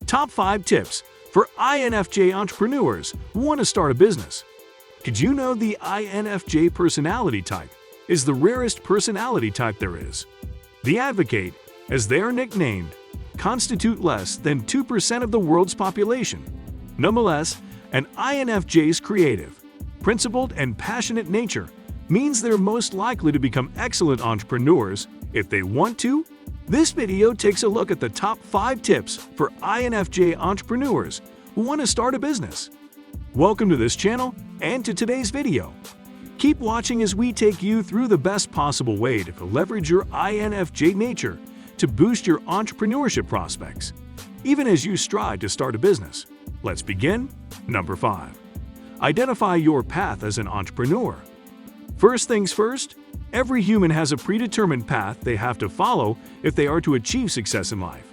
Top 5 tips for INFJ entrepreneurs who want to start a business. Did you know the INFJ personality type is the rarest personality type there is? The advocate, as they are nicknamed, constitute less than 2% of the world's population. Nonetheless, an INFJ's creative, principled, and passionate nature means they're most likely to become excellent entrepreneurs if they want to. This video takes a look at the top 5 tips for INFJ entrepreneurs who want to start a business. Welcome to this channel and to today's video. Keep watching as we take you through the best possible way to leverage your INFJ nature to boost your entrepreneurship prospects, even as you strive to start a business. Let's begin. Number 5. Identify your path as an entrepreneur. First things first, every human has a predetermined path they have to follow if they are to achieve success in life.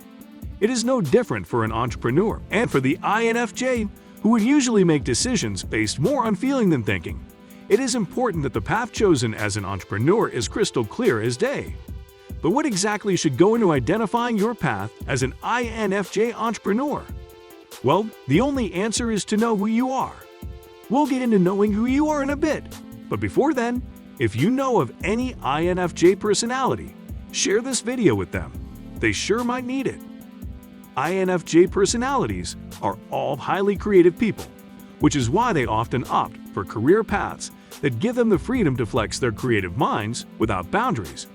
It is no different for an entrepreneur and for the INFJ, who would usually make decisions based more on feeling than thinking. It is important that the path chosen as an entrepreneur is crystal clear as day. But what exactly should go into identifying your path as an INFJ entrepreneur? Well, the only answer is to know who you are. We'll get into knowing who you are in a bit, but before then, if you know of any INFJ personality, share this video with them. They sure might need it. INFJ personalities are all highly creative people, which is why they often opt for career paths that give them the freedom to flex their creative minds without boundaries.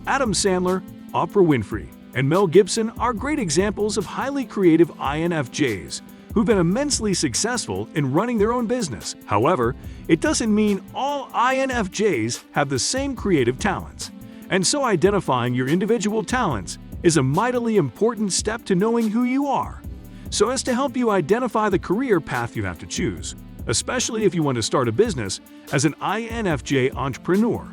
Adam Sandler, Oprah Winfrey, and Mel Gibson are great examples of highly creative INFJs who've been immensely successful in running their own business. However, it doesn't mean all INFJs have the same creative talents, and so identifying your individual talents is a mightily important step to knowing who you are, so as to help you identify the career path you have to choose, especially if you want to start a business as an INFJ entrepreneur.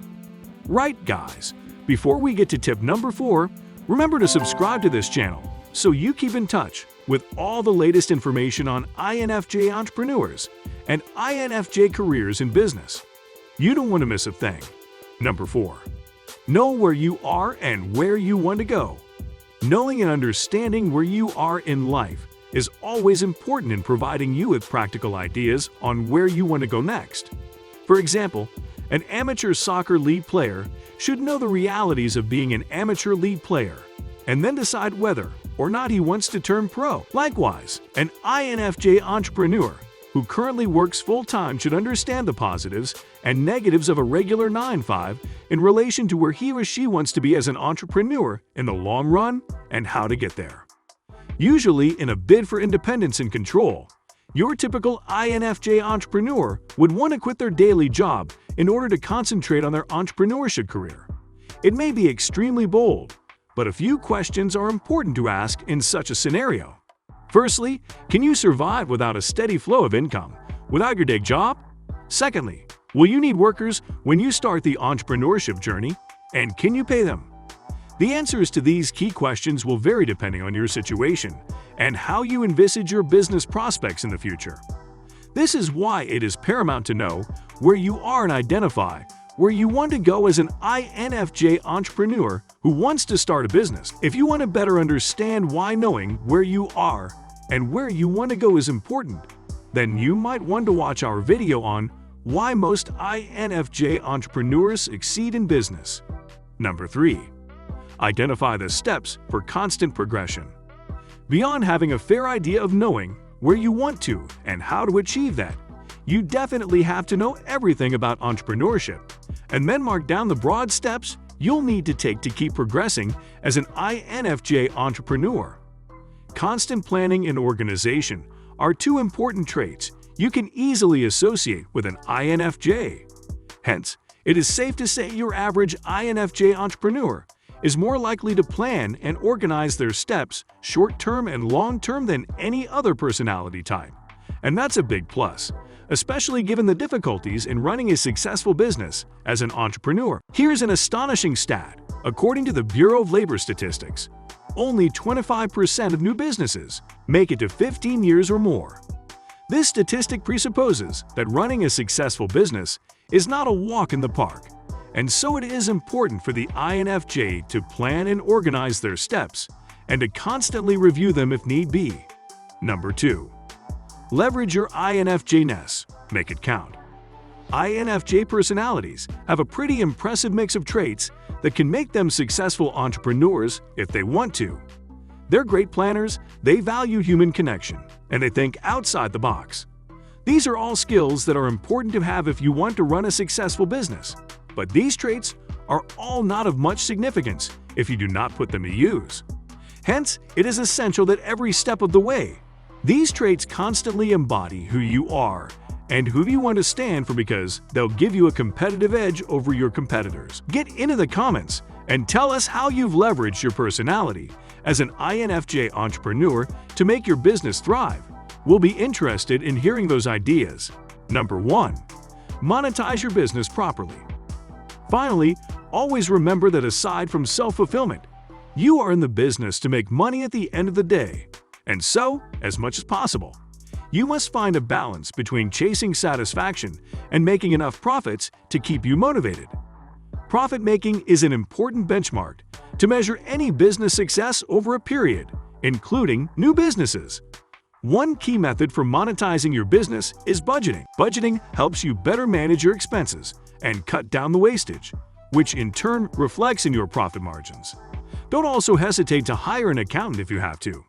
Right, guys, before we get to tip number 4, remember to subscribe to this channel so you keep in touch with all the latest information on INFJ entrepreneurs and INFJ careers in business. You don't want to miss a thing. Number 4. Know where you are and where you want to go. Knowing and understanding where you are in life is always important in providing you with practical ideas on where you want to go next. For example, an amateur soccer league player should know the realities of being an amateur league player and then decide whether or not he wants to turn pro. Likewise, an INFJ entrepreneur who currently works full-time should understand the positives and negatives of a regular 9-to-5 in relation to where he or she wants to be as an entrepreneur in the long run and how to get there. Usually, in a bid for independence and control, your typical INFJ entrepreneur would want to quit their daily job in order to concentrate on their entrepreneurship career. It may be extremely bold, but a few questions are important to ask in such a scenario. Firstly, can you survive without a steady flow of income, without your day job? Secondly, will you need workers when you start the entrepreneurship journey, and can you pay them? The answers to these key questions will vary depending on your situation and how you envisage your business prospects in the future. This is why it is paramount to know where you are and identify where you want to go as an INFJ entrepreneur who wants to start a business. If you want to better understand why knowing where you are and where you want to go is important, then you might want to watch our video on why most INFJ entrepreneurs succeed in business. Number 3. Identify the steps for constant progression. Beyond having a fair idea of knowing where you want to and how to achieve that, you definitely have to know everything about entrepreneurship, and then mark down the broad steps you'll need to take to keep progressing as an INFJ entrepreneur. Constant planning and organization are two important traits you can easily associate with an INFJ. Hence, it is safe to say your average INFJ entrepreneur is more likely to plan and organize their steps short-term and long-term than any other personality type. And that's a big plus, especially given the difficulties in running a successful business as an entrepreneur. Here's an astonishing stat. According to the Bureau of Labor Statistics, only 25% of new businesses make it to 15 years or more. This statistic presupposes that running a successful business is not a walk in the park, and so it is important for the INFJ to plan and organize their steps and to constantly review them if need be. Number 2. Leverage your INFJness. Make it count. INFJ personalities have a pretty impressive mix of traits that can make them successful entrepreneurs if they want to. They're great planners, they value human connection, and they think outside the box. These are all skills that are important to have if you want to run a successful business. But these traits are all not of much significance if you do not put them to use. Hence, it is essential that every step of the way, these traits constantly embody who you are and who you want to stand for, because they'll give you a competitive edge over your competitors. Get into the comments and tell us how you've leveraged your personality as an INFJ entrepreneur to make your business thrive. We'll be interested in hearing those ideas. Number 1. Monetize your business properly. Finally, always remember that aside from self-fulfillment, you are in the business to make money at the end of the day. And so, as much as possible, you must find a balance between chasing satisfaction and making enough profits to keep you motivated. Profit making is an important benchmark to measure any business success over a period, including new businesses. One key method for monetizing your business is budgeting. Budgeting helps you better manage your expenses and cut down the wastage, which in turn reflects in your profit margins. Don't also hesitate to hire an accountant if you have to.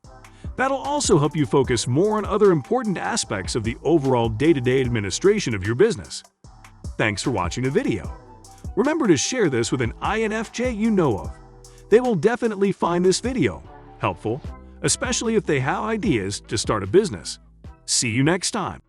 That'll also help you focus more on other important aspects of the overall day-to-day administration of your business. Thanks for watching the video. Remember to share this with an INFJ you know of. They will definitely find this video helpful, especially if they have ideas to start a business. See you next time.